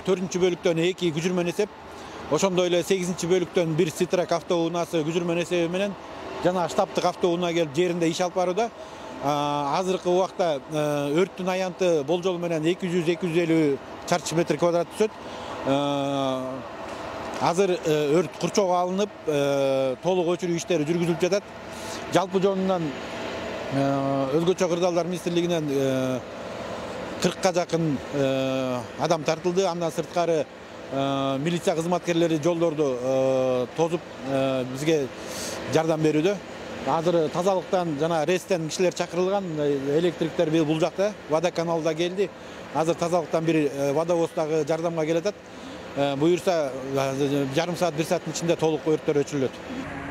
Төртүнчү бөлүктөн 2 күжүрмөн эсеп, ошондой эле 8-чи бөлүктөн 1 Ситрак автоунаасы күжүрмөн эсеби менен жана штабтык автоунаа келип жеринде иш алып барууда. Азыркы убакта өрттүн аянты болжол менен 200-250 чарчы метр квадрат түшөт. Азыр өрт курчоого алынып, толук өчүрүү иштери жүргүзүлүп жатат. Жалпы жонунан өзгөчө кырдаалдар министрлигинен 40-ка жакын адам тартылды. Андан сырткары милиция кызматкерлери жолдорду тозуп бизге жардам берүүдө. Азыр тазалыктан жана РЭСтен кишилер чакырылган, электриктер бул жакта, водоканалда келди. Азыр тазалыктан бир водовоз дагы жардамга келатат. Буюрса жарым саат, 1 сааттын ичинде толук өрттөр өчүрүлөт.